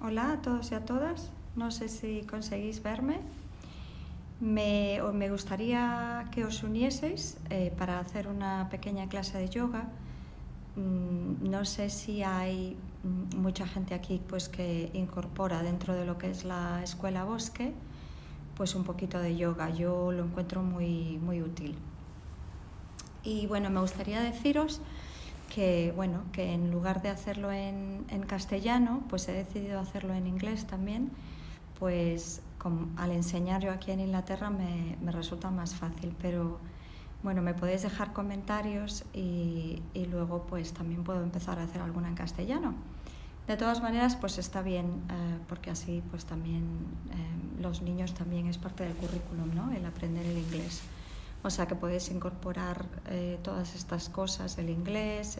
Hola a todos y a todas. No sé si conseguís verme. Me gustaría que os unieseis para hacer una pequeña clase de yoga. No sé si hay mucha gente aquí pues, que incorpora dentro de lo que es la escuela Bosque pues un poquito de yoga. Yo lo encuentro muy, muy útil. Y bueno, me gustaría deciros que en lugar de hacerlo en castellano, pues he decidido hacerlo en inglés también, pues al enseñar yo aquí en Inglaterra me resulta más fácil, pero bueno, me podéis dejar comentarios y luego pues también puedo empezar a hacer alguna en castellano. De todas maneras, pues está bien, porque así pues también los niños también es parte del currículum, ¿no? El aprender el inglés. O sea que podéis incorporar todas estas cosas, el inglés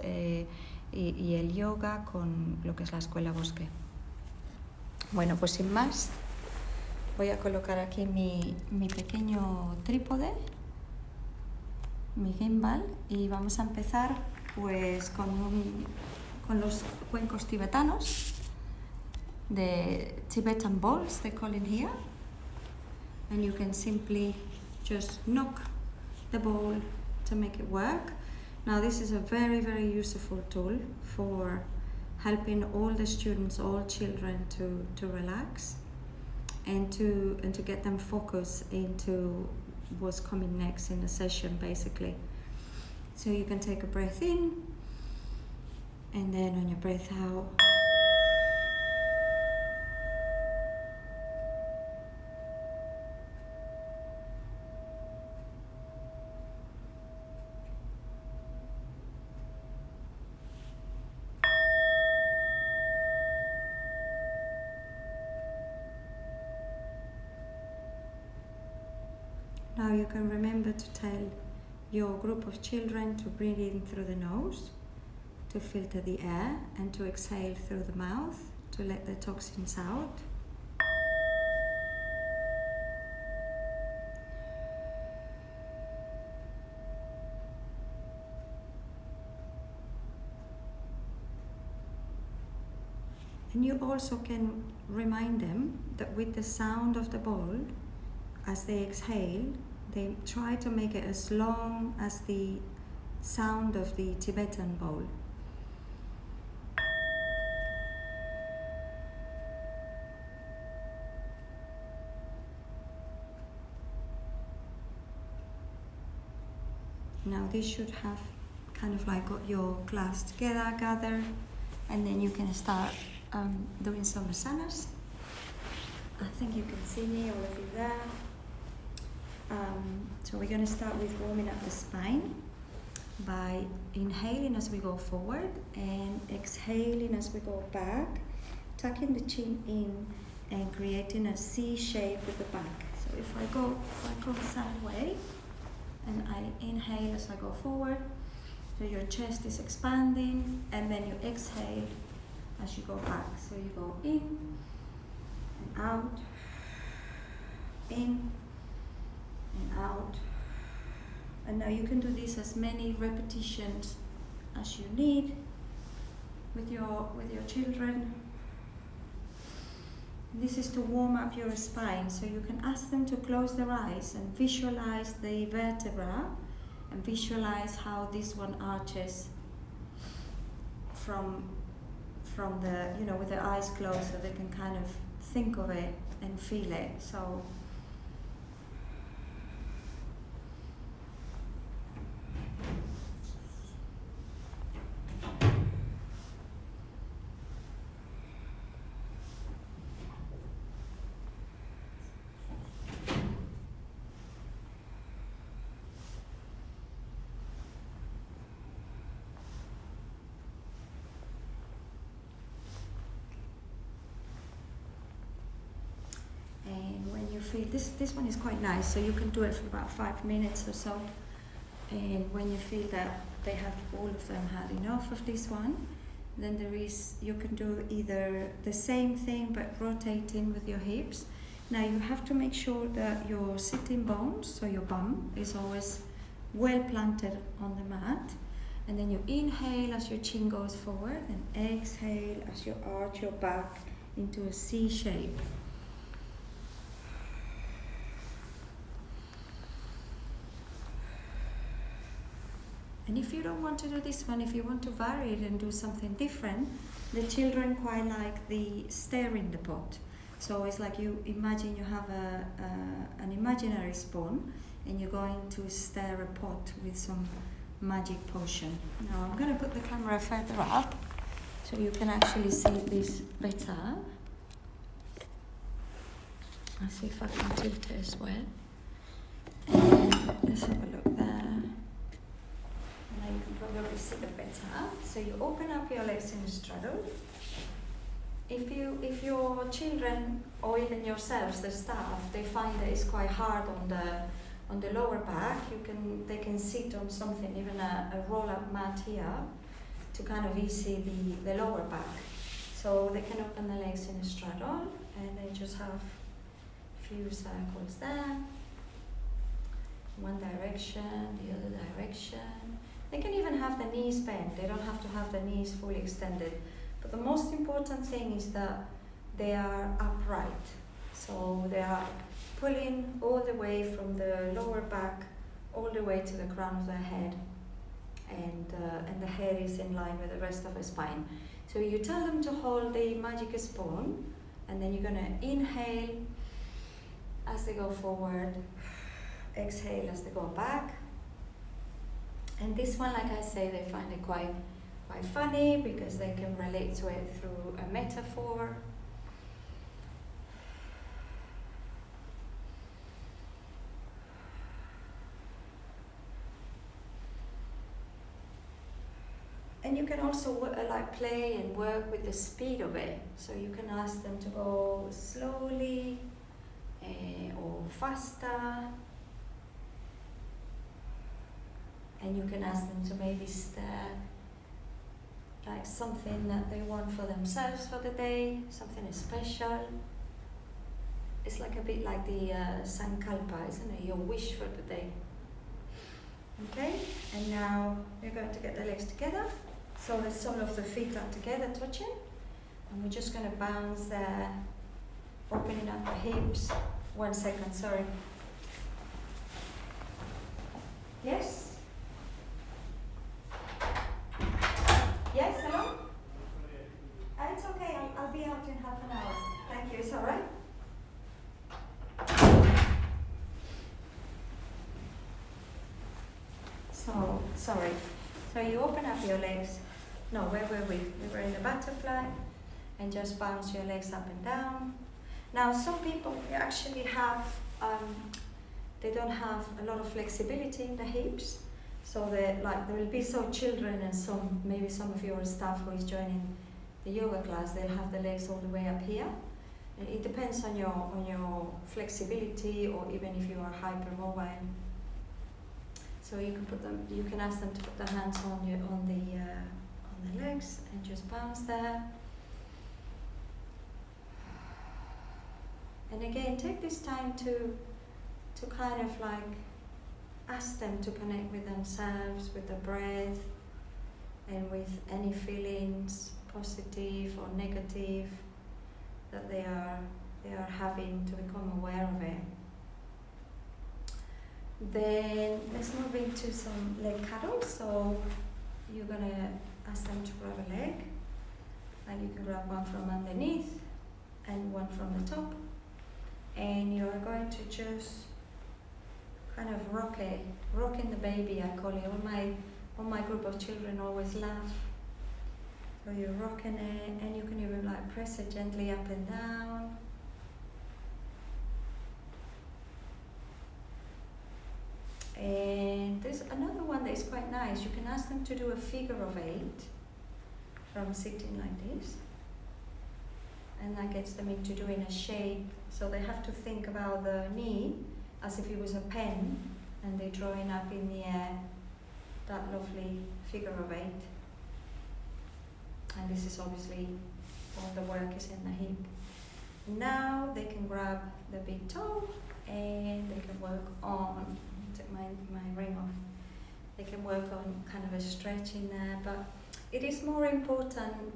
y el yoga con lo que es la escuela Bosque. Bueno, pues sin más, voy a colocar aquí mi pequeño trípode, mi gimbal, y vamos a empezar pues con los cuencos tibetanos, the Tibetan bowls they call in here, and you can simply just knock the bowl to make it work. Now this is a very, very useful tool for helping all the students, all children to relax and to get them focused into what's coming next in the session basically. So you can take a breath in and then on your breath out, now you can remember to tell your group of children to breathe in through the nose, to filter the air, and to exhale through the mouth, to let the toxins out. And you also can remind them that with the sound of the bowl, as they exhale, they try to make it as long as the sound of the Tibetan bowl. Now this should have kind of like got your class together, gather, and then you can start doing some asanas. I think you can see me, all of you there. So we're going to start with warming up the spine by inhaling as we go forward and exhaling as we go back, tucking the chin in and creating a C shape with the back. So if I go sideways and I inhale as I go forward, so your chest is expanding, and then you exhale as you go back. So you go in and out, in and out. And now you can do this as many repetitions as you need with your children. This is to warm up your spine, so you can ask them to close their eyes and visualize the vertebra and visualize how this one arches from the, with their eyes closed, so they can kind of think of it and feel it. So feel this one is quite nice, so you can do it for about 5 minutes or so, and when you feel that they have all of them had enough of this one, then you can do either the same thing but rotating with your hips. Now you have to make sure that your sitting bones, so your bum, is always well planted on the mat, and then you inhale as your chin goes forward and exhale as you arch your back into a C shape. And if you don't want to do this one, if you want to vary it and do something different, the children quite like the stir in the pot. So it's like you imagine you have an imaginary spoon and you're going to stir a pot with some magic potion. Now I'm going to put the camera further up so you can actually see this better. I'll see if I can tilt it as well. And let's have a look there. Now you can probably see it better. So you open up your legs in a straddle. If your children or even yourselves, the staff, they find that it's quite hard on the lower back, they can sit on something, even a roll-up mat here, to kind of ease the lower back. So they can open the legs in a straddle and they just have a few circles there. One direction, the other direction. They can even have the knees bent. They don't have to have the knees fully extended. But the most important thing is that they are upright. So they are pulling all the way from the lower back all the way to the crown of their head. And the head is in line with the rest of the spine. So you tell them to hold the magic spoon, and then you're going to inhale as they go forward, exhale as they go back. And this one, like I say, they find it quite funny because they can relate to it through a metaphor. And you can also play and work with the speed of it. So you can ask them to go slowly or faster. And you can ask them to maybe stir like something that they want for themselves for the day, something special. It's like a bit like the sankalpa, isn't it? Your wish for the day. Okay, and now we're going to get the legs together. So the sole of the feet are together, touching. And we're just going to bounce there, opening up the hips. 1 second, sorry. Yes? Yes, hello? It's okay, I'll be out in half an hour. Thank you, it's all right? So, sorry. So you open up your legs. No, where were we? We were in a butterfly. And just bounce your legs up and down. Now, some people actually have, they don't have a lot of flexibility in the hips. So there will be some children and maybe some of your staff who is joining the yoga class, they'll have the legs all the way up here. And it depends on your flexibility, or even if you are hypermobile. So you can ask them to put their hands on the legs and just bounce there. And again, take this time to kind of ask them to connect with themselves, with the breath, and with any feelings, positive or negative, that they are having, to become aware of it. Then let's move into some leg cuddles. So you're gonna ask them to grab a leg, and you can grab one from underneath and one from the top, and you're going to just kind of rocking the baby, I call it. All my group of children always laugh. So you're rocking it, and you can even press it gently up and down. And there's another one that is quite nice. You can ask them to do a figure of 8 from sitting like this. And that gets them into doing a shape. So they have to think about the knee as if it was a pen, and they're drawing up in the air that lovely figure of 8. And this is obviously all the work is in the hip. Now they can grab the big toe and they can work on, take my ring off, they can work on kind of a stretch in there, but it is more important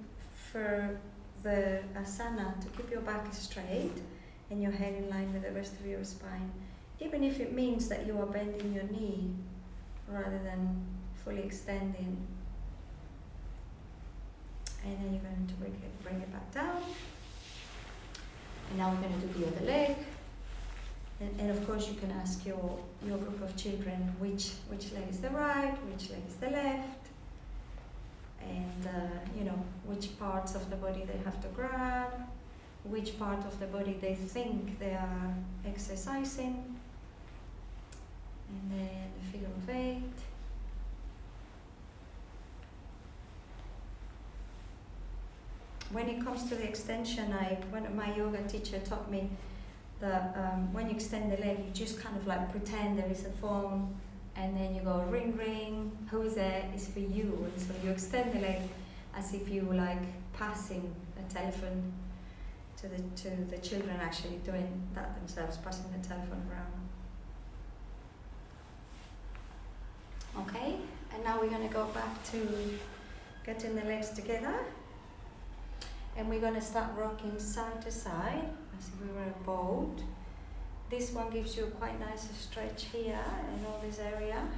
for the asana to keep your back straight and your head in line with the rest of your spine, even if it means that you are bending your knee rather than fully extending. And then you're going to bring it back down. And now we're going to do the other leg. And of course you can ask your group of children which leg is the right, which leg is the left, and which parts of the body they have to grab, which part of the body they think they are exercising, and then the figure of 8. When it comes to the extension, my yoga teacher taught me that when you extend the leg, you just kind of like pretend there is a phone, and then you go ring ring, who is there? It's for you. And so you extend the leg as if you were like passing a telephone to the children, actually doing that themselves, passing the telephone around. Okay, and now we're going to go back to getting the legs together. And we're going to start rocking side to side as if we were a boat. This one gives you a quite nice stretch here in all this area.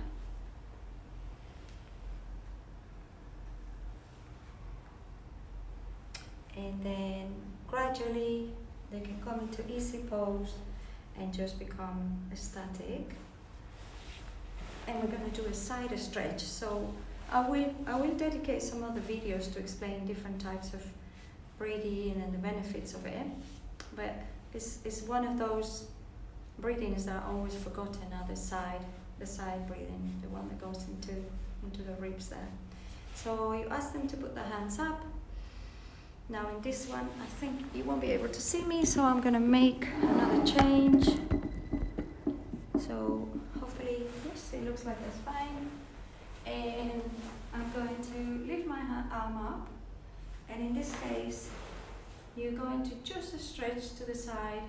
And then gradually they can come into easy pose and just become static. And we're going to do a side stretch. So I will dedicate some other videos to explain different types of breathing and the benefits of it, but it's one of those breathings that are always forgotten. Now the side breathing, the one that goes into the ribs there. So you ask them to put their hands up. Now in this one, I think you won't be able to see me, so I'm going to make another change. So hopefully, yes, it looks like that's fine. And I'm going to lift my arm up. And in this case, you're going to just stretch to the side.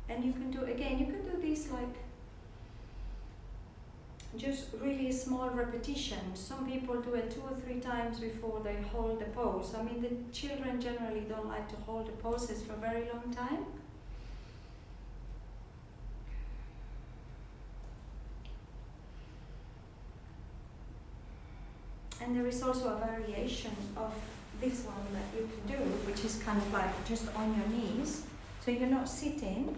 And you can do this like just really small repetitions. Some people do it 2 or 3 times before they hold the pose. I mean, the children generally don't like to hold the poses for a very long time. And there is also a variation of this one that you can do, which is kind of like just on your knees. So you're not sitting,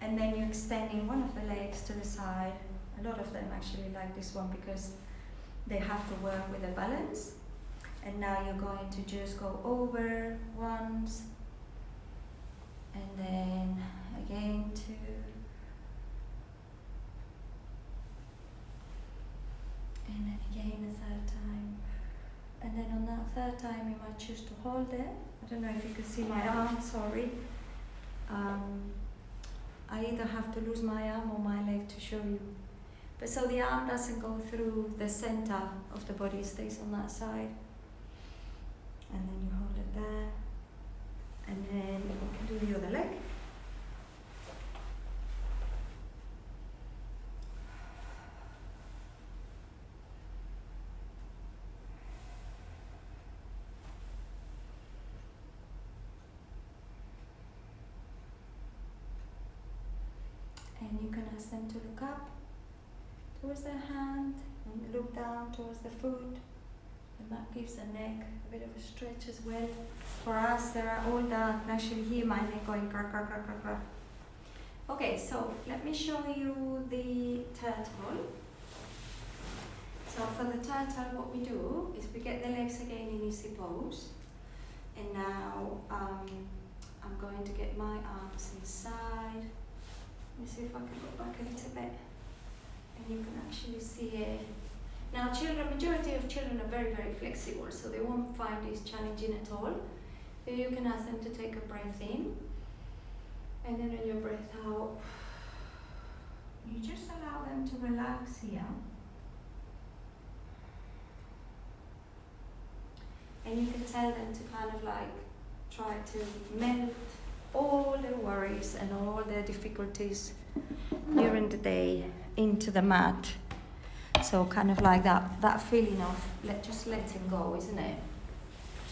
and then you're extending one of the legs to the side. A lot of them actually like this one because they have to work with the balance. And now you're going to just go over once, and then again 2. And then again a 3rd time. And then on that 3rd time you might choose to hold it. I don't know if you can see my arm, sorry. I either have to lose my arm or my leg to show you. But so the arm doesn't go through the center of the body, it stays on that side. And then you hold it there. And then you can do the other leg. And you can ask them to look up towards their hand and look down towards the foot, and that gives the neck a bit of a stretch as well. For us, there are all that, actually hear my neck going crack, crack, crack, crack, crack. Okay, so let me show you the turtle. So for the turtle, what we do is we get the legs again in easy pose. And now I'm going to get my arms inside. Let me see if I can go back a little bit, and you can actually see it. Now majority of children are very, very flexible, so they won't find this challenging at all. So you can ask them to take a breath in, and then on your breath out, you just allow them to relax here. And you can tell them to kind of like try to melt all the worries and all the difficulties during the day into the mat. So kind of like that feeling of just letting go, isn't it?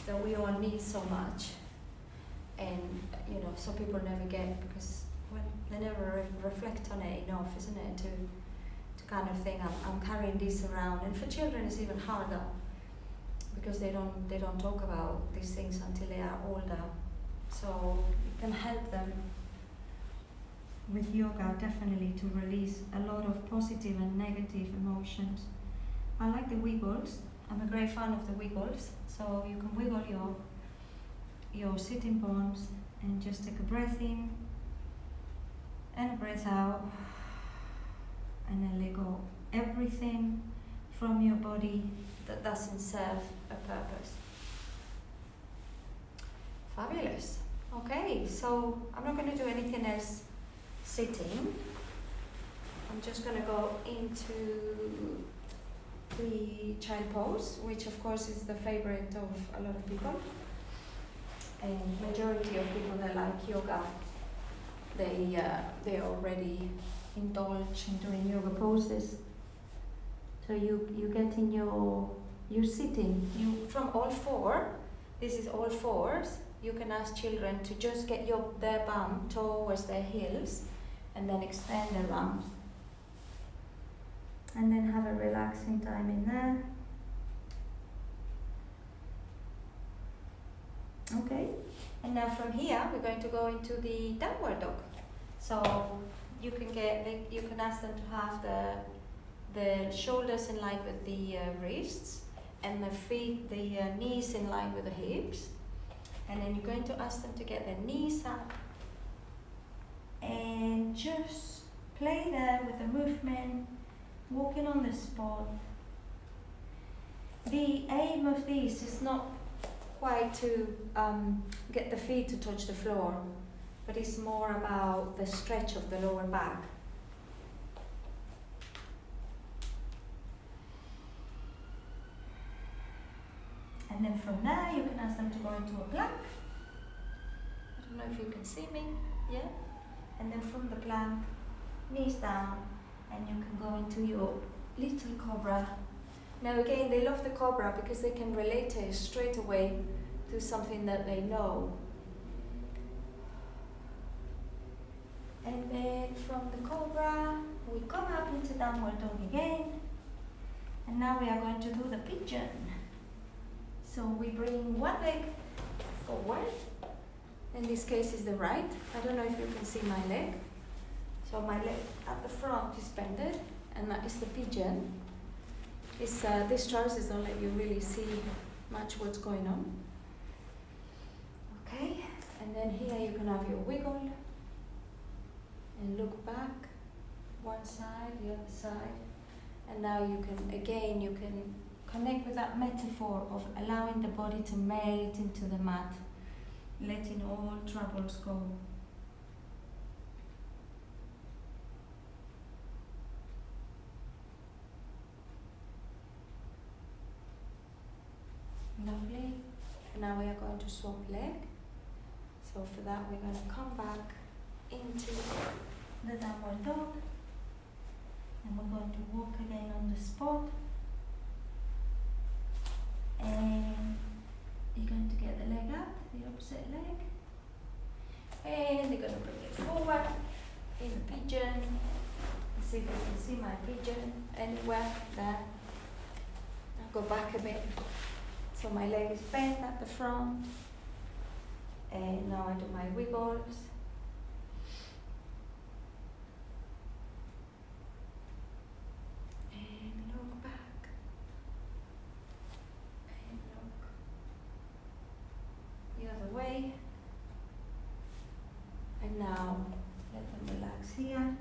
That we all need so much. And, some people never get, because, well, they never reflect on it enough, isn't it? To kind of think, I'm carrying this around. And for children it's even harder, because they don't talk about these things until they are older. So you can help them with yoga, definitely, to release a lot of positive and negative emotions. I like the wiggles. I'm a great fan of the wiggles. So you can wiggle your sitting bones and just take a breath in and a breath out, and then let go everything from your body that doesn't serve a purpose. Fabulous. Okay, so I'm not going to do anything else sitting. I'm just going to go into the child pose, which of course is the favorite of a lot of people. And majority of people that like yoga, they already indulge in doing yoga poses. So you get in you're sitting, from all four, this is all fours. You can ask children to just get their bum towards their heels and then extend their arms. And then have a relaxing time in there. Okay, and now from here we're going to go into the downward dog. So you can ask them to have the shoulders in line with the wrists, and the feet, the knees in line with the hips. And then you're going to ask them to get their knees up and just play there with the movement, walking on the spot. The aim of this is not quite to get the feet to touch the floor, but it's more about the stretch of the lower back. And then from there you can ask them to go into a plank. I don't know if you can see me, yeah? And then from the plank, knees down, and you can go into your little cobra. Now again, they love the cobra because they can relate it straight away to something that they know. And then from the cobra, we come up into downward dog again. And now we are going to do the pigeon. So we bring one leg forward. In this case is the right. I don't know if you can see my leg. So my leg at the front is bended, and that is the pigeon. These trousers don't let you really see much what's going on. Okay, and then here you can have your wiggle and look back, one side, the other side. And now you can connect with that metaphor of allowing the body to melt into the mat, letting all troubles go. Lovely. Now we are going to swap leg. So for that we're going to come back into the downward dog, and we're going to walk again on the spot. And you're going to get the leg up, the opposite leg, and you're going to bring it forward in the pigeon. Let's see if you can see my pigeon anywhere there. I'll go back a bit. So my leg is bent at the front, and now I do my wiggles. And look back. And look the other way. And now let them relax here.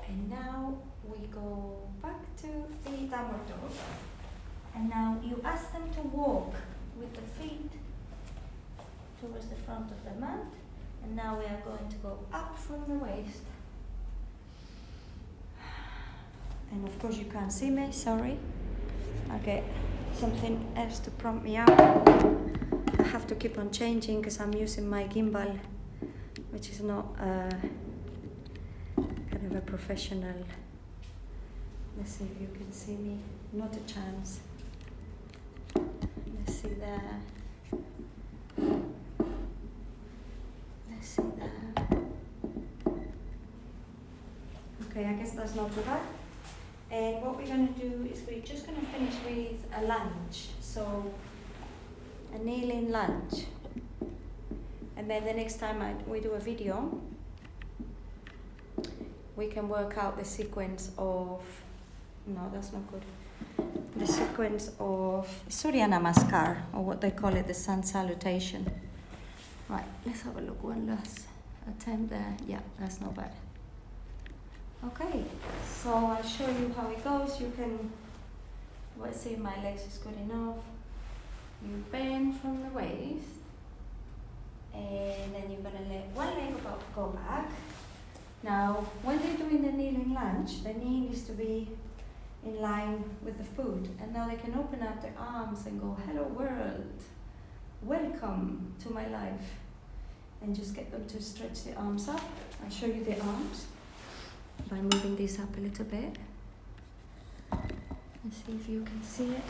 And now we go back to the downward dog. And now you ask them to walk with the feet towards the front of the mat. And now we are going to go up from the waist. And of course you can't see me, sorry. I'll get something else to prompt me out. I have to keep on changing because I'm using my gimbal, which is not kind of a professional. Let's see if you can see me. Not a chance. Let's see there. Let's see there. Okay, I guess that's not too bad. And what we're going to do is we're just going to finish with a lunge. So, a kneeling lunge. And then the next time we do a video, we can work out the sequence of, no, that's not good. The sequence of Surya Namaskar, or what they call it, the sun salutation. Right, let's have a look. One last attempt there. Yeah, that's not bad. Okay, so I'll show you how it goes. You can, let's see if my legs is good enough. You bend from the waist, and then you're gonna let one leg go back. Now, when they're doing the kneeling lunge, the knee needs to be in line with the foot, and now they can open up their arms and go, hello world, welcome to my life, and just get them to stretch the arms up. I'll show you the arms by moving this up a little bit. Let's see if you can see it.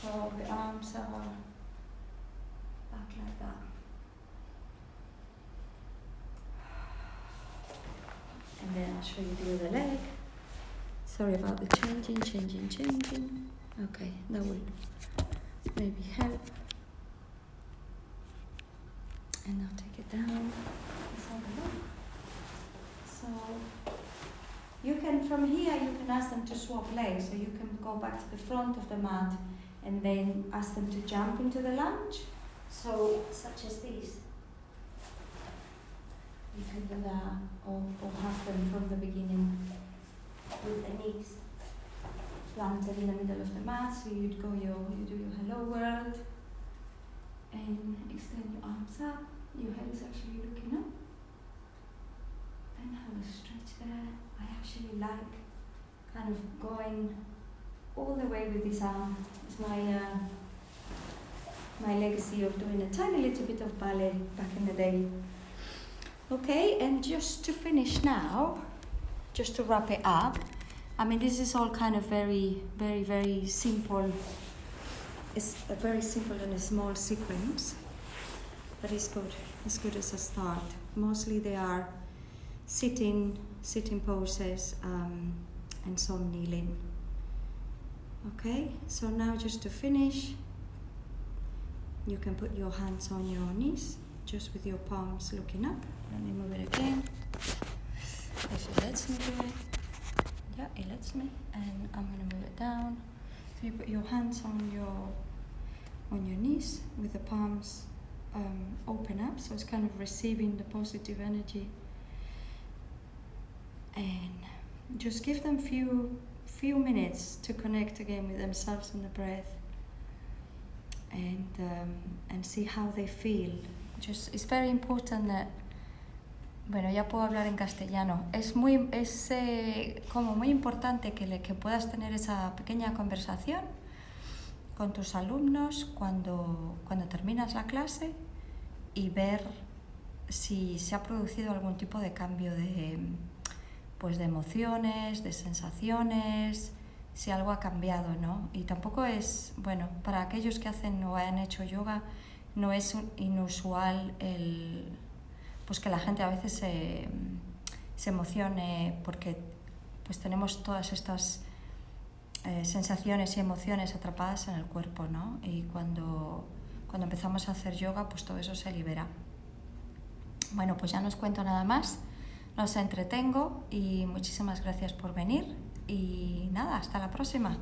So the arms are back like that. And then I'll show you the other leg. Sorry about the changing. Okay, that will maybe help. And now take it down. Let's have a look. So you can, from here, you can ask them to swap legs. So you can go back to the front of the mat and then ask them to jump into the lunge. So, such as these. You can do that, or have them from the beginning with the knees planted in the middle of the mat. So you do your hello world, and extend your arms up. Your head is actually looking up. And have a stretch there. I actually like kind of going all the way with this arm. It's my legacy of doing a tiny little bit of ballet back in the day. Okay, and just to finish now, just to wrap it up, I mean, this is all kind of very, very, very simple. It's a very simple and a small sequence, but it's good. It's good as a start. Mostly they are sitting poses, and some kneeling. Okay, so now just to finish, you can put your hands on your knees, just with your palms looking up. Let me move it again. If it lets me do it. Yeah, it lets me. And I'm gonna move it down. So you put your hands on your knees with the palms open up. So it's kind of receiving the positive energy. And just give them few minutes to connect again with themselves and the breath. And see how they feel. Just, it's very important that, bueno, ya puedo hablar en castellano. Es como muy importante que puedas tener esa pequeña conversación con tus alumnos cuando terminas la clase y ver si se ha producido algún tipo de cambio de emociones, de sensaciones, si algo ha cambiado, ¿no? Y tampoco es, bueno, para aquellos que hacen o han hecho yoga, no es inusual pues que la gente a veces se emocione porque pues tenemos todas estas sensaciones y emociones atrapadas en el cuerpo, ¿no? Y cuando empezamos a hacer yoga, pues todo eso se libera. Bueno, pues ya no os cuento nada más, os entretengo y muchísimas gracias por venir y nada, hasta la próxima.